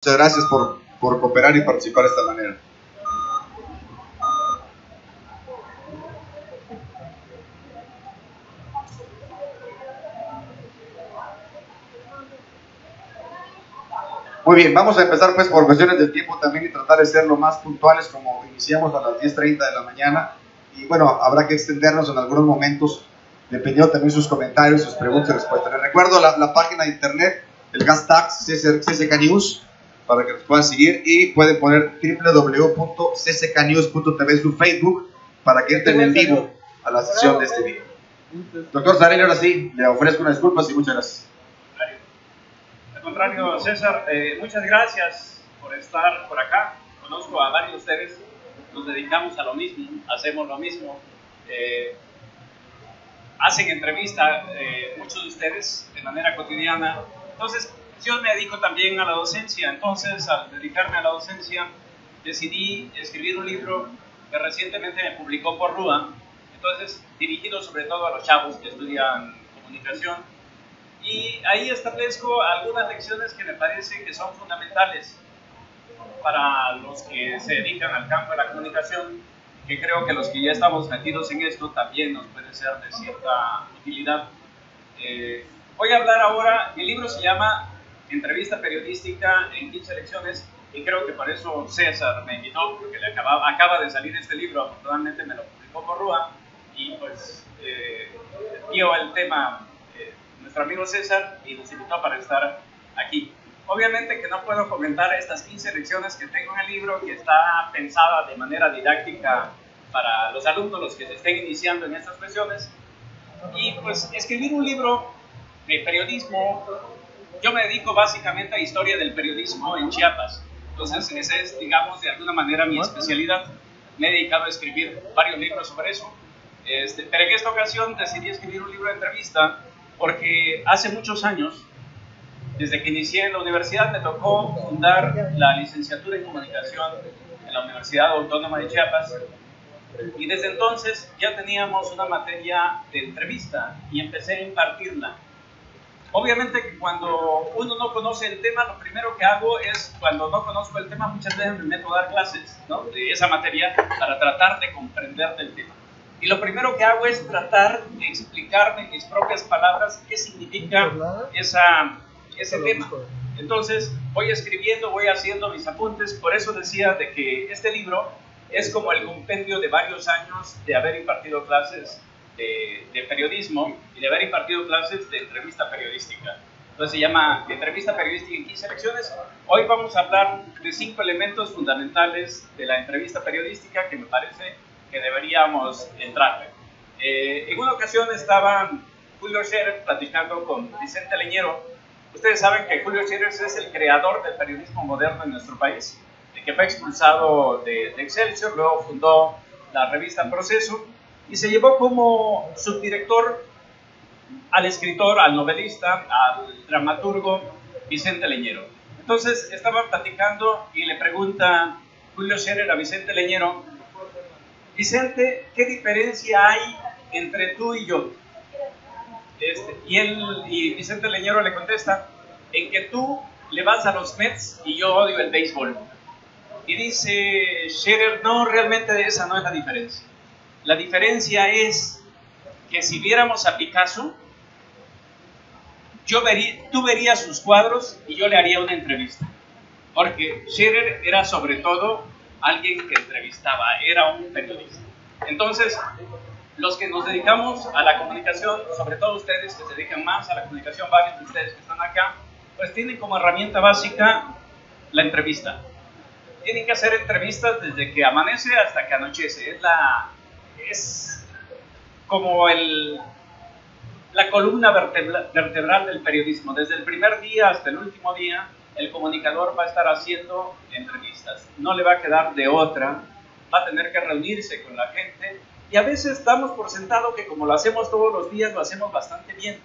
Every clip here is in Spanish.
Muchas gracias por cooperar y participar de esta manera. Muy bien, vamos a empezar pues por cuestiones del tiempo también y tratar de ser lo más puntuales como iniciamos a las 10:30 de la mañana. Y bueno, habrá que extendernos en algunos momentos, dependiendo también sus comentarios, sus preguntas y respuestas. Les recuerdo la página de internet, el hashtag CCK News, para que nos puedan seguir, y pueden poner www.ccknews.tv en su Facebook para que entren en vivo a la sesión de este video. Doctor Zarelli, ahora sí, le ofrezco unas disculpas y muchas gracias. Al contrario, César, muchas gracias por estar por acá. Conozco a varios de ustedes, nos dedicamos a lo mismo, hacemos lo mismo. Hacen entrevista muchos de ustedes de manera cotidiana. Entonces, yo me dedico también a la docencia. Entonces, al dedicarme a la docencia, decidí escribir un libro que recientemente me publicó por RUA. Entonces, dirigido sobre todo a los chavos que estudian comunicación. Y ahí establezco algunas lecciones que me parece que son fundamentales para los que se dedican al campo de la comunicación, que creo que los que ya estamos metidos en esto también nos puede ser de cierta utilidad. Voy a hablar ahora, el libro se llama Entrevista Periodística en 15 lecciones, y creo que por eso César me invitó, porque le acaba de salir este libro, afortunadamente me lo publicó por RUA, y pues dio el tema nuestro amigo César y nos invitó para estar aquí. Obviamente que no puedo comentar estas 15 lecciones que tengo en el libro, que está pensada de manera didáctica para los alumnos, los que se estén iniciando en estas cuestiones. Y pues escribir un libro de periodismo, yo me dedico básicamente a historia del periodismo en Chiapas. Entonces esa es, digamos, de alguna manera mi especialidad. Me he dedicado a escribir varios libros sobre eso. Pero en esta ocasión decidí escribir un libro de entrevista porque hace muchos años, desde que inicié en la universidad, me tocó fundar la licenciatura en comunicación en la Universidad Autónoma de Chiapas, y desde entonces ya teníamos una materia de entrevista y empecé a impartirla. Obviamente que cuando uno no conoce el tema, lo primero que hago es, cuando no conozco el tema, muchas veces me meto a dar clases, ¿no?, de esa materia para tratar de comprender del tema. Y lo primero que hago es tratar de explicarme en mis propias palabras qué significa ese tema. Entonces voy escribiendo, voy haciendo mis apuntes. Por eso decía de que este libro es como el compendio de varios años de haber impartido clases de periodismo y de haber impartido clases de entrevista periodística. Entonces se llama Entrevista Periodística en 15 lecciones. Hoy vamos a hablar de 5 elementos fundamentales de la entrevista periodística que me parece que deberíamos entrar. En una ocasión estaba Julio Scherer platicando con Vicente Leñero. Ustedes saben que Julio Scherer es el creador del periodismo moderno en nuestro país, que fue expulsado de Excelsior, luego fundó la revista Proceso y se llevó como subdirector al escritor, al novelista, al dramaturgo Vicente Leñero. Entonces estaba platicando y le pregunta Julio Scherer a Vicente Leñero: Vicente, ¿qué diferencia hay entre tú y yo? Y Vicente Leñero le contesta: en que tú le vas a los Mets y yo odio el béisbol. Y dice Scherer: no, realmente esa no es la diferencia. La diferencia es que si viéramos a Picasso, tú verías sus cuadros y yo le haría una entrevista. Porque Scherer era sobre todo alguien que entrevistaba, era un periodista. Entonces, los que nos dedicamos a la comunicación, sobre todo ustedes que se dedican más a la comunicación, varios de ustedes que están acá, pues tienen como herramienta básica la entrevista. Tienen que hacer entrevistas desde que amanece hasta que anochece. Es como la columna vertebral del periodismo. Desde el primer día hasta el último día, el comunicador va a estar haciendo entrevistas. No le va a quedar de otra, va a tener que reunirse con la gente. Y a veces damos por sentado que como lo hacemos todos los días, lo hacemos bastante bien.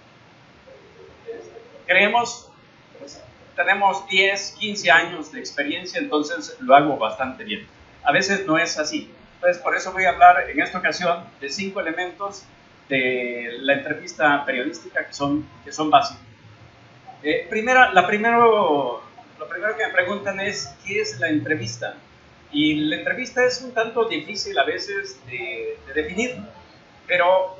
Creemos, pues, tenemos 10, 15 años de experiencia, entonces lo hago bastante bien. A veces no es así. Entonces, por eso voy a hablar en esta ocasión de 5 elementos de la entrevista periodística que son básicos. Lo primero primero que me preguntan es, ¿qué es la entrevista? Y la entrevista es un tanto difícil a veces de definir, pero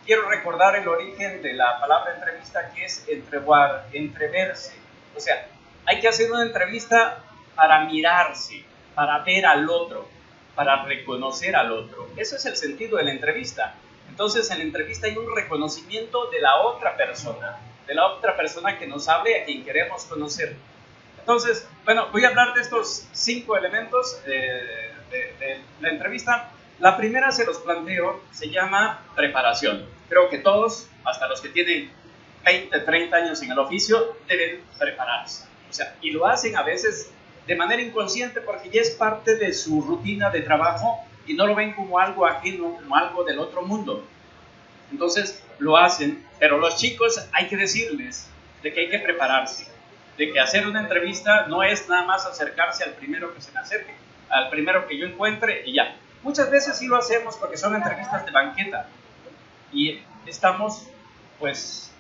quiero recordar el origen de la palabra entrevista, que es entrevoir, entreverse. O sea, hay que hacer una entrevista para mirarse, para ver al otro, para reconocer al otro. Ese es el sentido de la entrevista. Entonces, en la entrevista hay un reconocimiento de la otra persona que nos hable, a quien queremos conocer. Entonces, bueno, voy a hablar de estos 5 elementos de la entrevista. La primera se los planteo, se llama preparación. Creo que todos, hasta los que tienen 20, 30 años en el oficio, deben prepararse. O sea, y lo hacen a veces de manera inconsciente porque ya es parte de su rutina de trabajo y no lo ven como algo ajeno, como algo del otro mundo. Entonces lo hacen, pero los chicos hay que decirles de que hay que prepararse, de que hacer una entrevista no es nada más acercarse al primero que se me acerque, al primero que yo encuentre y ya. Muchas veces sí lo hacemos porque son entrevistas de banqueta y estamos, pues,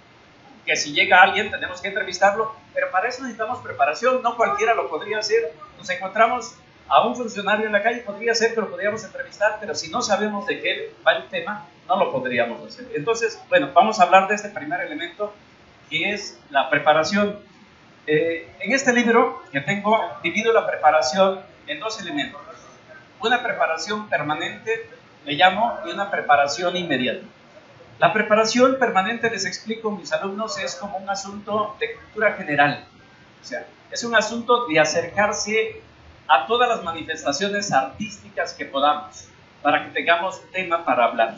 que si llega alguien tenemos que entrevistarlo, pero para eso necesitamos preparación, no cualquiera lo podría hacer. Nos encontramos a un funcionario en la calle, podría ser que lo podríamos entrevistar, pero si no sabemos de qué va el tema, no lo podríamos hacer. Entonces, bueno, vamos a hablar de este primer elemento, que es la preparación. En este libro que tengo, divido la preparación en 2 elementos. Una preparación permanente, le llamo, y una preparación inmediata. La preparación permanente, les explico a mis alumnos, es como un asunto de cultura general. O sea, es un asunto de acercarse a todas las manifestaciones artísticas que podamos, para que tengamos tema para hablar.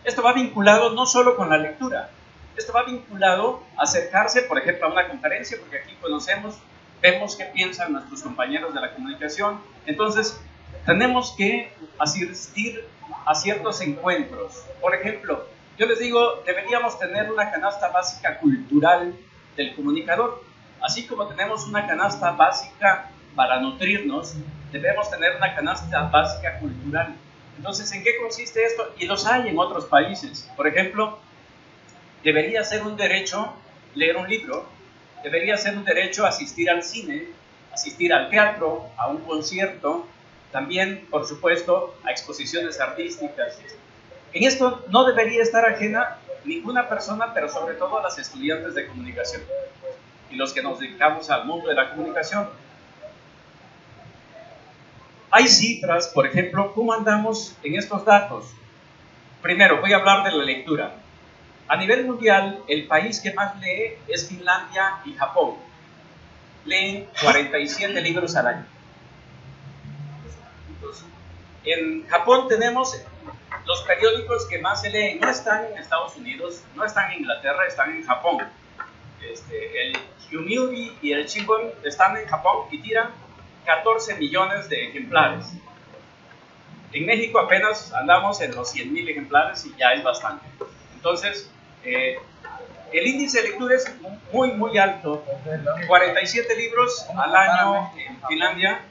Esto va vinculado no solo con la lectura, esto va vinculado a acercarse, por ejemplo, a una conferencia, porque aquí conocemos, vemos qué piensan nuestros compañeros de la comunicación. Entonces, tenemos que asistir a ciertos encuentros. Por ejemplo, yo les digo, deberíamos tener una canasta básica cultural del comunicador. Así como tenemos una canasta básica para nutrirnos, debemos tener una canasta básica cultural. Entonces, ¿en qué consiste esto? Y los hay en otros países. Por ejemplo, debería ser un derecho leer un libro, debería ser un derecho asistir al cine, asistir al teatro, a un concierto, también, por supuesto, a exposiciones artísticas. En esto no debería estar ajena ninguna persona, pero sobre todo a las estudiantes de comunicación y los que nos dedicamos al mundo de la comunicación. Hay cifras, por ejemplo, ¿cómo andamos en estos datos? Primero, voy a hablar de la lectura. A nivel mundial, el país que más lee es Finlandia y Japón. Leen 47 libros al año. En Japón tenemos los periódicos que más se leen. No están en Estados Unidos, no están en Inglaterra, están en Japón. El Yomiuri y el Shimbun están en Japón y tiran 14 millones de ejemplares. En México apenas andamos en los 100,000 ejemplares y ya es bastante. Entonces, el índice de lectura es muy, muy alto. 47 libros al año en Finlandia.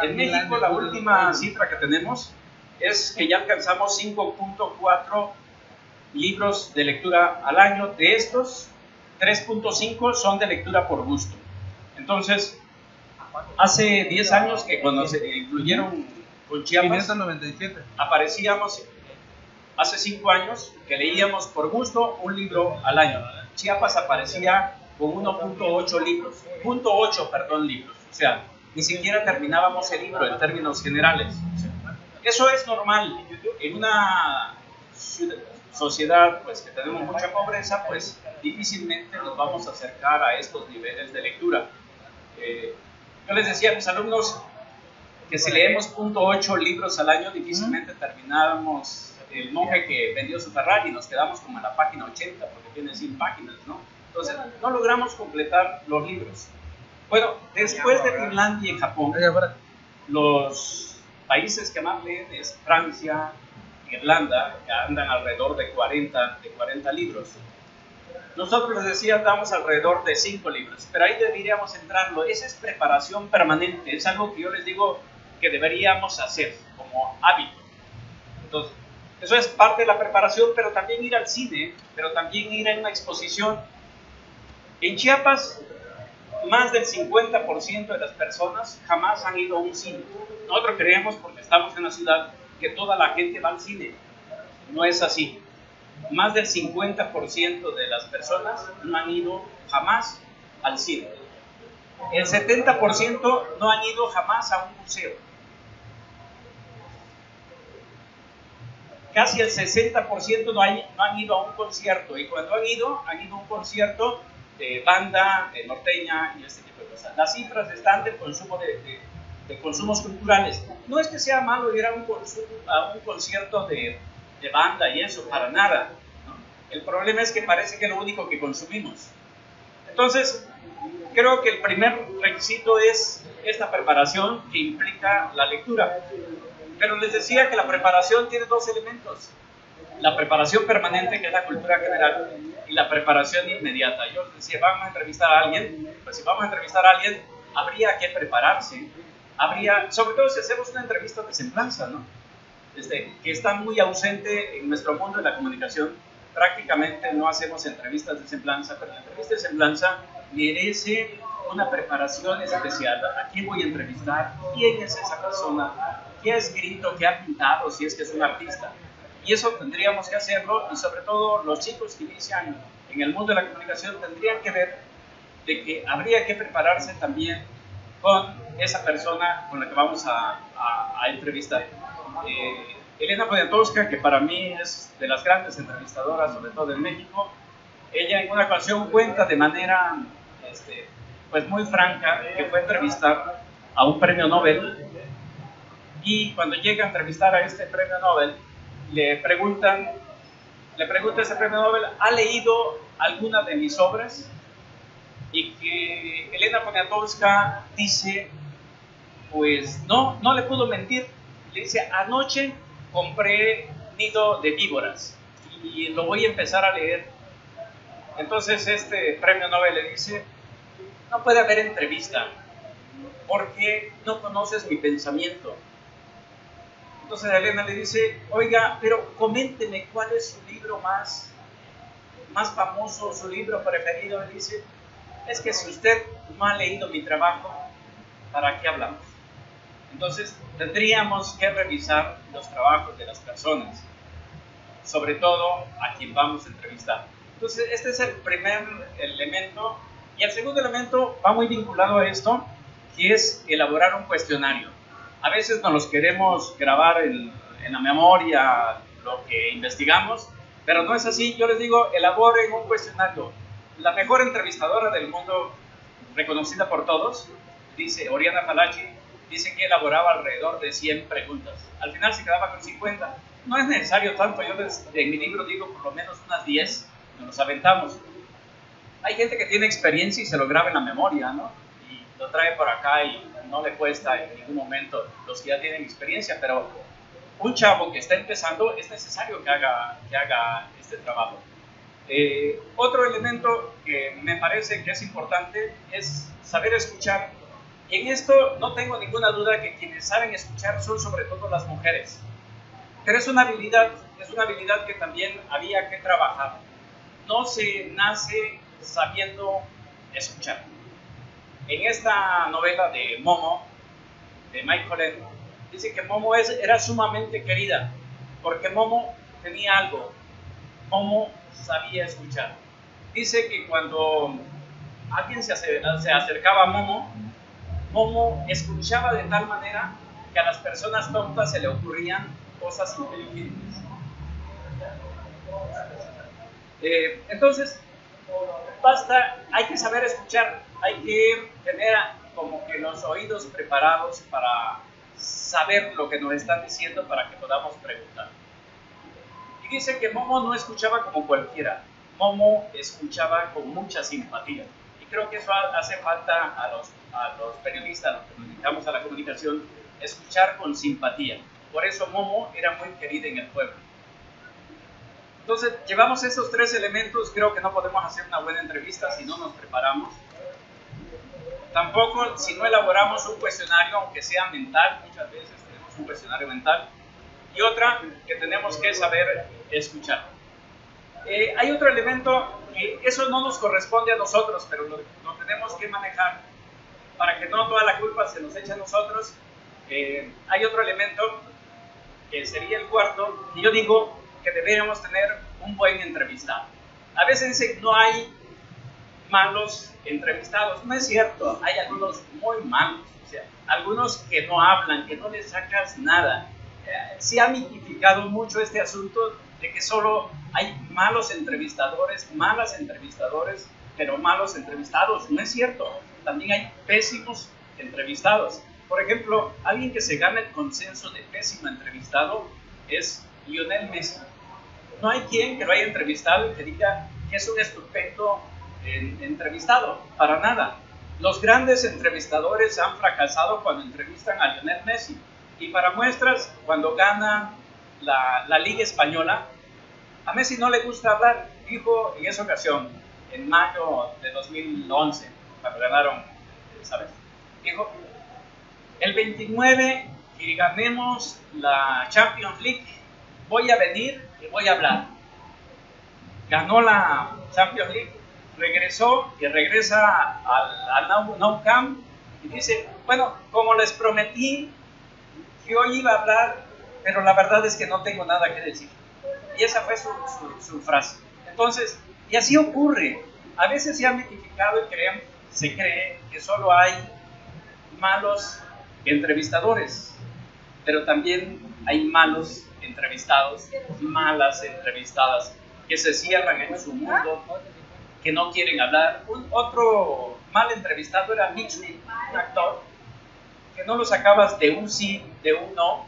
En México, la última cifra que tenemos es que ya alcanzamos 5.4 libros de lectura al año. De estos, 3.5 son de lectura por gusto. Entonces, hace 10 años que cuando se incluyeron con Chiapas, 597. aparecíamos, hace 5 años que leíamos por gusto un libro al año. Chiapas aparecía con 1.8 libros, 0.8 libros. O sea, ni siquiera terminábamos el libro en términos generales. Eso es normal. En una sociedad pues, que tenemos mucha pobreza, pues difícilmente nos vamos a acercar a estos niveles de lectura. Yo les decía a mis alumnos que si leemos 0.8 libros al año, difícilmente terminábamos el monje que vendió su Ferrari y nos quedamos como en la página 80 porque tiene 100 páginas, ¿no? Entonces, no logramos completar los libros. Bueno, después de Finlandia y Japón, los países que más leen es Francia, Irlanda, que andan alrededor de 40 libros. Nosotros, les decía, andamos alrededor de 5 libros, pero ahí deberíamos entrarlo. Esa es preparación permanente, es algo que yo les digo que deberíamos hacer como hábito. Entonces, eso es parte de la preparación, pero también ir al cine, pero también ir a una exposición. En Chiapas, más del 50% de las personas jamás han ido a un cine. Nosotros creemos, porque estamos en la ciudad, que toda la gente va al cine. No es así. Más del 50% de las personas no han ido jamás al cine. El 70% no han ido jamás a un museo. Casi el 60% no han ido a un concierto. Y cuando han ido a un concierto de banda, de norteña y este tipo de cosas. Las cifras están del consumo de consumos culturales. No es que sea malo ir a un concierto de banda y eso, para nada, ¿no? El problema es que parece que es lo único que consumimos. Entonces, creo que el primer requisito es esta preparación que implica la lectura. Pero les decía que la preparación tiene dos elementos. La preparación permanente, que es la cultura general, y la preparación inmediata. Yo les decía, vamos a entrevistar a alguien, pues si vamos a entrevistar a alguien, habría que prepararse. Sobre todo si hacemos una entrevista de semblanza, ¿no? Que está muy ausente en nuestro mundo de la comunicación. Prácticamente no hacemos entrevistas de semblanza, pero la entrevista de semblanza merece una preparación especial. ¿A quién voy a entrevistar? ¿Quién es esa persona? ¿Qué ha escrito? ¿Qué ha pintado? Si es que es un artista. Y eso tendríamos que hacerlo, y sobre todo los chicos que inician en el mundo de la comunicación tendrían que ver de que habría que prepararse también con esa persona con la que vamos a entrevistar. Elena Poniatowska, que para mí es de las grandes entrevistadoras, sobre todo en México, ella en una ocasión cuenta de manera pues muy franca que fue a entrevistar a un premio Nobel, y cuando llega a entrevistar a este premio Nobel, le pregunta a ese premio Nobel, ¿ha leído alguna de mis obras? Y que Elena Poniatowska dice, pues no le pudo mentir. Le dice, anoche compré Nido de víboras y lo voy a empezar a leer. Entonces este premio Nobel le dice, no puede haber entrevista porque no conoces mi pensamiento. Entonces Elena le dice, oiga, pero coménteme cuál es su libro más famoso, su libro preferido. Le dice, es que si usted no ha leído mi trabajo, ¿para qué hablamos? Entonces tendríamos que revisar los trabajos de las personas, sobre todo a quien vamos a entrevistar. Entonces este es el primer elemento, y el segundo elemento va muy vinculado a esto, que es elaborar un cuestionario. A veces nos los queremos grabar en la memoria lo que investigamos, pero no es así. Yo les digo, elaboren un cuestionario. La mejor entrevistadora del mundo, reconocida por todos, dice Oriana Fallaci, dice que elaboraba alrededor de 100 preguntas. Al final se quedaba con 50. No es necesario tanto. Yo en mi libro digo por lo menos unas 10, nos aventamos. Hay gente que tiene experiencia y se lo graba en la memoria, ¿no? Y lo trae por acá y no le cuesta en ningún momento, los que ya tienen experiencia, pero un chavo que está empezando es necesario que haga este trabajo. Otro elemento que me parece que es importante es saber escuchar. Y en esto no tengo ninguna duda que quienes saben escuchar son sobre todo las mujeres. Pero es una habilidad que también había que trabajar. No se nace sabiendo escuchar. En esta novela de Momo, de Mike Holland, dice que Momo era sumamente querida, porque Momo tenía algo. Momo sabía escuchar. Dice que cuando alguien se acercaba a Momo, Momo escuchaba de tal manera que a las personas tontas se le ocurrían cosas inteligentes. Entonces, hay que saber escuchar, hay que tener como que los oídos preparados para saber lo que nos están diciendo para que podamos preguntar. Y dice que Momo no escuchaba como cualquiera, Momo escuchaba con mucha simpatía. Y creo que eso hace falta a los periodistas, a los que nos dedicamos a la comunicación, escuchar con simpatía. Por eso Momo era muy querida en el pueblo. Entonces, llevamos esos tres elementos. Creo que no podemos hacer una buena entrevista si no nos preparamos. Tampoco si no elaboramos un cuestionario, aunque sea mental. Muchas veces tenemos un cuestionario mental. Y otra, que tenemos que saber escuchar. Hay otro elemento Y eso no nos corresponde a nosotros, pero lo tenemos que manejar para que no toda la culpa se nos eche a nosotros. Hay otro elemento que sería el cuarto, y yo digo que deberíamos tener un buen entrevistado. A veces dicen no hay malos entrevistados. No es cierto, hay algunos muy malos, o sea, algunos que no hablan, que no les sacas nada. Se ha mitificado mucho este asunto de que solo hay malos entrevistadores, malas entrevistadores, pero malos entrevistados. No es cierto, también hay pésimos entrevistados. Por ejemplo, alguien que se gana el consenso de pésimo entrevistado es Lionel Messi. No hay quien que lo haya entrevistado y que diga que es un estupendo entrevistado, para nada. Los grandes entrevistadores han fracasado cuando entrevistan a Lionel Messi. Y para muestras, cuando gana la Liga Española, a Messi no le gusta hablar. Dijo en esa ocasión, en mayo de 2011, cuando ganaron, ¿sabes? Dijo, el 29 que ganemos la Champions League, voy a venir y voy a hablar. Ganó la Champions League, regresó y regresa al Nou Camp y dice, bueno, como les prometí que hoy iba a hablar, pero la verdad es que no tengo nada que decir. Y esa fue su frase. Entonces, y así ocurre. A veces se ha mitificado y se cree que solo hay malos entrevistadores, pero también hay malos entrevistados, malas entrevistadas, que se cierran en su mundo, que no quieren hablar. Otro mal entrevistado era Mitchell, un actor, que no lo sacabas de un sí, de un no.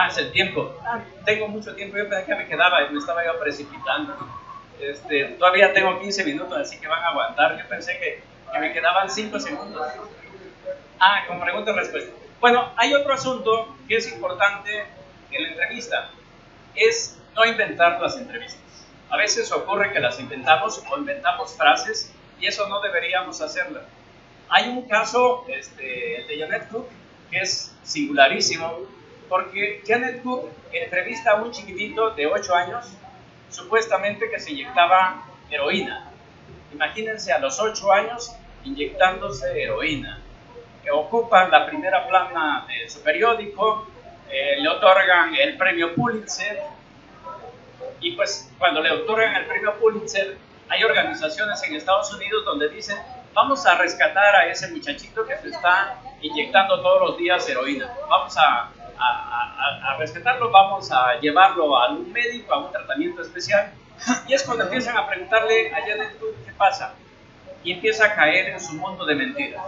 Es el tiempo. Tengo mucho tiempo, yo pensé que me estaba yo precipitando. Todavía tengo 15 minutos, así que van a aguantar. Yo pensé que me quedaban 5 segundos. Con pregunta y respuesta. Bueno, hay otro asunto que es importante en la entrevista, es no inventar las entrevistas. A veces ocurre que las inventamos o inventamos frases y eso no deberíamos hacerlo. Hay un caso, el de Janet Cook, que es singularísimo, porque Janet Cook entrevista a un chiquitito de 8 años, supuestamente que se inyectaba heroína. Imagínense a los 8 años inyectándose heroína. Que ocupan la primera plana de su periódico, le otorgan el premio Pulitzer, y pues cuando le otorgan el premio Pulitzer, hay organizaciones en Estados Unidos donde dicen, vamos a rescatar a ese muchachito que se está inyectando todos los días heroína, vamos a rescatarlo, vamos a llevarlo a un médico, a un tratamiento especial. Y es cuando empiezan a preguntarle a Janet Cook qué pasa, y empieza a caer en su mundo de mentiras.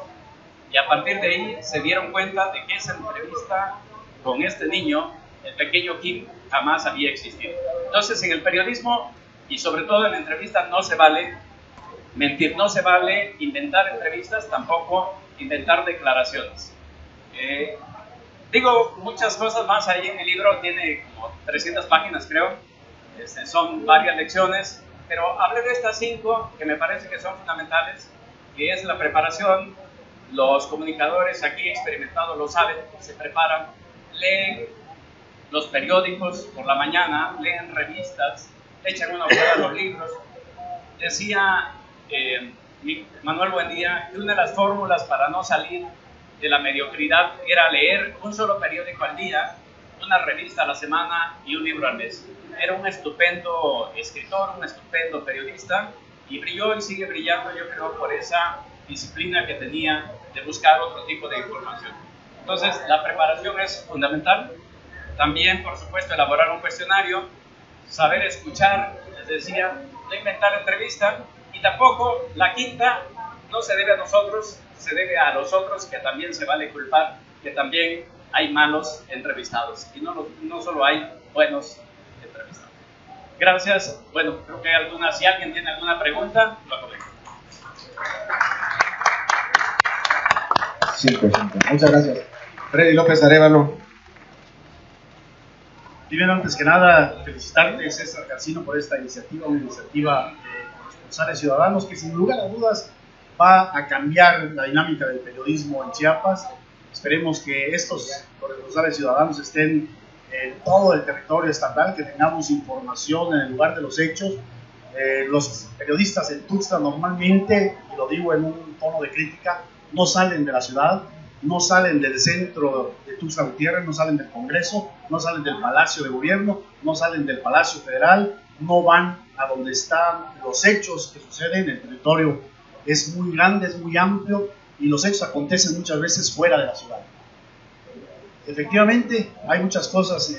Y a partir de ahí se dieron cuenta de que esa entrevista con este niño, el pequeño Kim, jamás había existido. Entonces, en el periodismo y sobre todo en la entrevista no se vale mentir, no se vale inventar entrevistas, tampoco inventar declaraciones. Digo muchas cosas más ahí en el libro, tiene como 300 páginas creo, son varias lecciones, pero hablé de estas 5 que me parece que son fundamentales, que es la preparación. Los comunicadores aquí experimentados lo saben, se preparan, leen los periódicos por la mañana, leen revistas, echan una ojeada a los libros. Decía Manuel Buendía que una de las fórmulas para no salir de la mediocridad era leer un solo periódico al día, una revista a la semana y un libro al mes. Era un estupendo escritor, un estupendo periodista, y brilló y sigue brillando, yo creo, por esa disciplina que tenía de buscar otro tipo de información. Entonces, la preparación es fundamental. También, por supuesto, elaborar un cuestionario, saber escuchar, les decía, no inventar entrevista, y tampoco la quinta no se debe a nosotros, se debe a los otros, que también se vale culpar, que también hay malos entrevistados, y no solo hay buenos entrevistados. Gracias. Bueno, creo que hay alguna, si alguien tiene alguna pregunta, lo comento. Sí, perfecto. Muchas gracias. Freddy López Arévalo. Primero, antes que nada, felicitarte, César Cancino, por esta iniciativa, una iniciativa de corresponsales ciudadanos que sin lugar a dudas va a cambiar la dinámica del periodismo en Chiapas. Esperemos que estos corresponsales ciudadanos estén en todo el territorio estatal, que tengamos información en el lugar de los hechos, Los periodistas en Tuxtla normalmente, y lo digo en un tono de crítica, no salen de la ciudad, no salen del centro de Tuxtla Gutiérrez, no salen del Congreso, no salen del Palacio de Gobierno, no salen del Palacio Federal, no van a donde están los hechos que suceden. El territorio es muy grande, es muy amplio, y los hechos acontecen muchas veces fuera de la ciudad. Efectivamente, hay muchas cosas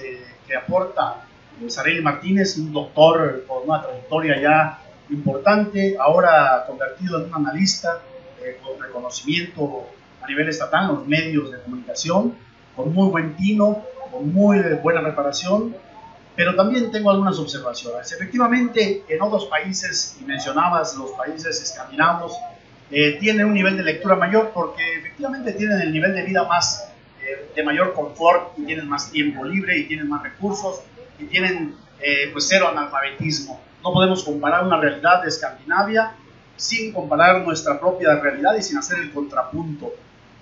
que aporta Sarely Martínez, un doctor con una trayectoria ya importante, ahora convertido en un analista con reconocimiento a nivel estatal en los medios de comunicación, con muy buen tino, con muy buena preparación, pero también tengo algunas observaciones. Efectivamente, en otros países, y mencionabas los países escandinavos, tienen un nivel de lectura mayor porque efectivamente tienen el nivel de vida más de mayor confort, y tienen más tiempo libre, y tienen más recursos, y tienen pues cero analfabetismo. No podemos comparar una realidad de Escandinavia sin comparar nuestra propia realidad y sin hacer el contrapunto.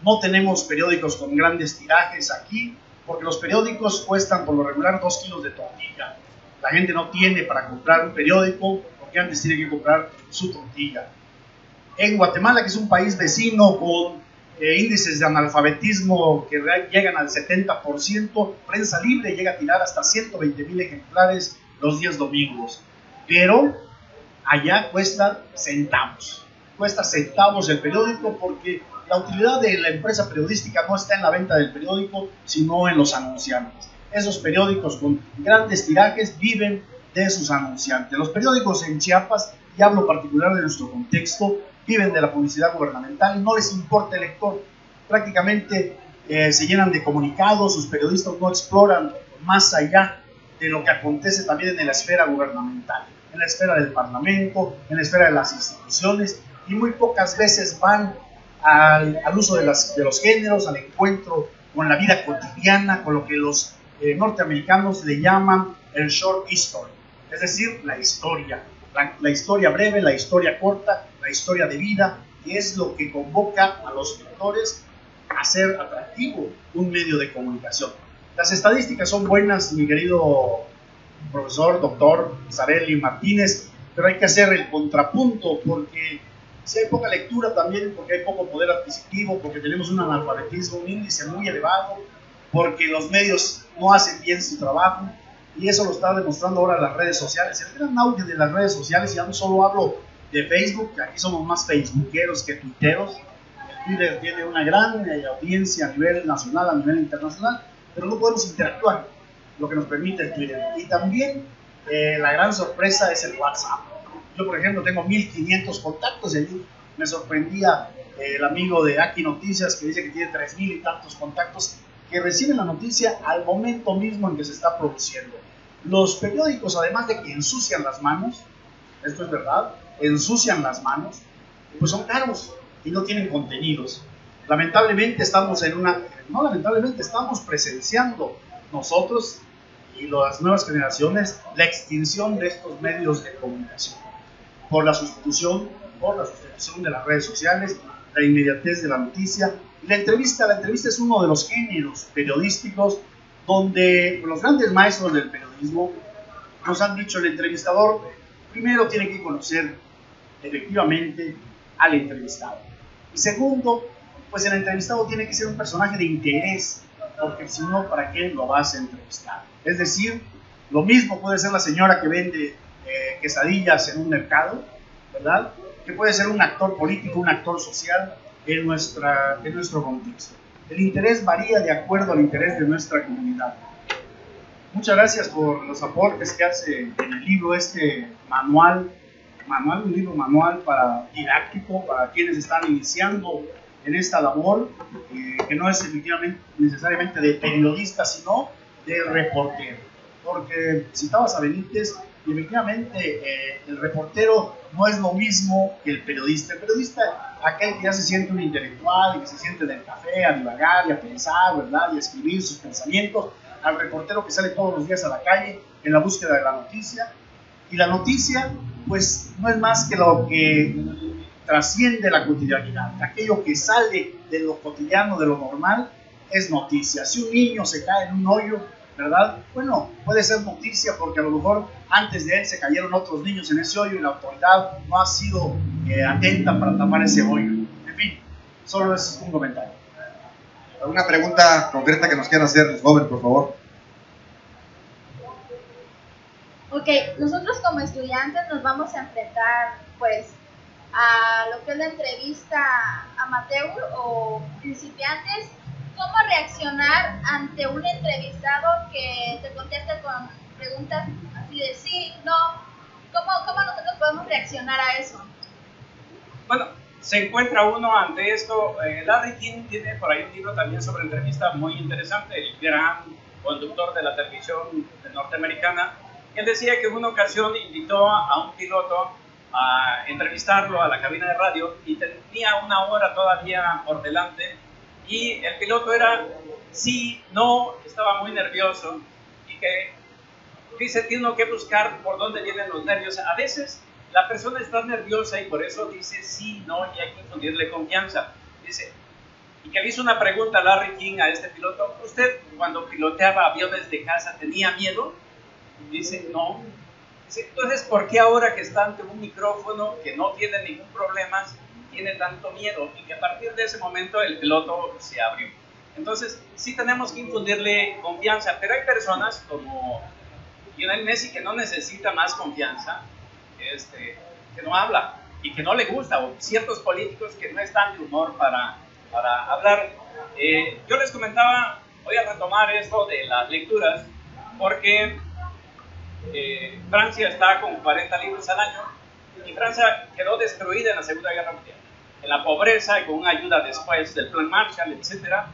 No tenemos periódicos con grandes tirajes aquí, porque los periódicos cuestan por lo regular 2 kilos de tortilla. La gente no tiene para comprar un periódico, porque antes tiene que comprar su tortilla. En Guatemala, que es un país vecino con índices de analfabetismo que llegan al 70%, Prensa Libre llega a tirar hasta 120,000 ejemplares los días domingos. Pero allá cuesta centavos el periódico, porque la utilidad de la empresa periodística no está en la venta del periódico, sino en los anunciantes. Esos periódicos con grandes tirajes viven de sus anunciantes. Los periódicos en Chiapas, y hablo particular de nuestro contexto, viven de la publicidad gubernamental y no les importa el lector. Prácticamente se llenan de comunicados, sus periodistas no exploran más allá de lo que acontece también en la esfera gubernamental, en la esfera del Parlamento, en la esfera de las instituciones, y muy pocas veces van al uso de los géneros, al encuentro con la vida cotidiana, con lo que los norteamericanos le llaman el short history, es decir, la historia breve, la historia corta, la historia de vida, y es lo que convoca a los lectores a hacer atractivo un medio de comunicación. Las estadísticas son buenas, mi querido profesor, doctor Sarely Martínez, pero hay que hacer el contrapunto, porque si hay poca lectura también, porque hay poco poder adquisitivo, porque tenemos un analfabetismo, un índice muy elevado, porque los medios no hacen bien su trabajo, y eso lo está demostrando ahora las redes sociales. El gran auge de las redes sociales, ya no solo hablo de Facebook, que aquí somos más facebookeros que tuiteros. El Twitter tiene una gran audiencia a nivel nacional, a nivel internacional, pero no podemos interactuar, lo que nos permite el Twitter. Y también la gran sorpresa es el WhatsApp. Yo, por ejemplo, tengo 1,500 contactos, y allí me sorprendía el amigo de Aquí Noticias, que dice que tiene 3,000 y tantos contactos que reciben la noticia al momento mismo en que se está produciendo. Los periódicos, además de que ensucian las manos, esto es verdad, ensucian las manos, pues son caros y no tienen contenidos. Lamentablemente estamos estamos presenciando nosotros y las nuevas generaciones la extinción de estos medios de comunicación por la sustitución de las redes sociales, la inmediatez de la noticia. La entrevista es uno de los géneros periodísticos donde los grandes maestros del periodismo nos han dicho: el entrevistador primero tiene que conocer efectivamente al entrevistado, y segundo, pues el entrevistado tiene que ser un personaje de interés, porque si no, ¿para qué lo vas a entrevistar? Es decir, lo mismo puede ser la señora que vende quesadillas en un mercado, ¿verdad?, que puede ser un actor político, un actor social en nuestro contexto. El interés varía de acuerdo al interés de nuestra comunidad. Muchas gracias por los aportes que hace en el libro un libro manual didáctico para quienes están iniciando en esta labor, que no es efectivamente necesariamente de periodista, sino de reportero. Porque citabas a Benítez, y efectivamente el reportero no es lo mismo que el periodista. El periodista, aquel que ya se siente un intelectual y que se siente en el café a divagar y a pensar, ¿verdad?, y a escribir sus pensamientos, al reportero que sale todos los días a la calle en la búsqueda de la noticia. Y la noticia, pues, no es más que lo que trasciende la cotidianidad. Aquello que sale de lo cotidiano, de lo normal, es noticia. Si un niño se cae en un hoyo, ¿verdad? Bueno, puede ser noticia porque a lo mejor antes de él se cayeron otros niños en ese hoyo y la autoridad no ha sido atenta para tapar ese hoyo. En fin, solo es un comentario. ¿Alguna pregunta concreta que nos quieran hacer los jóvenes, por favor? Ok, nosotros como estudiantes nos vamos a enfrentar pues a lo que es la entrevista amateur o principiantes. ¿Cómo reaccionar ante un entrevistado que te conteste con preguntas así de sí, no? ¿Cómo nosotros podemos reaccionar a eso? Bueno, se encuentra uno ante esto. Larry King tiene por ahí un libro también sobre entrevistas muy interesante, el gran conductor de la televisión norteamericana. Él decía que en una ocasión invitó a un piloto a entrevistarlo a la cabina de radio y tenía una hora todavía por delante y el piloto era sí, no, estaba muy nervioso y que dice, tiene uno que buscar por dónde vienen los nervios. A veces la persona está nerviosa y por eso dice sí, no, y hay que infundirle confianza. Dice, y que le hizo una pregunta a Larry King a este piloto, ¿usted cuando piloteaba aviones de casa tenía miedo? Dice, no. Dice, entonces, ¿por qué ahora que está ante un micrófono que no tiene ningún problema, tiene tanto miedo? Y que a partir de ese momento el piloto se abrió. Entonces, sí tenemos que infundirle confianza, pero hay personas como Lionel Messi que no necesita más confianza, que no habla y que no le gusta, o ciertos políticos que no están de humor para hablar. Yo les comentaba, voy a retomar esto de las lecturas, porque Francia está con 40 libros al año y Francia quedó destruida en la Segunda Guerra Mundial, en la pobreza y con una ayuda después del Plan Marshall, etcétera.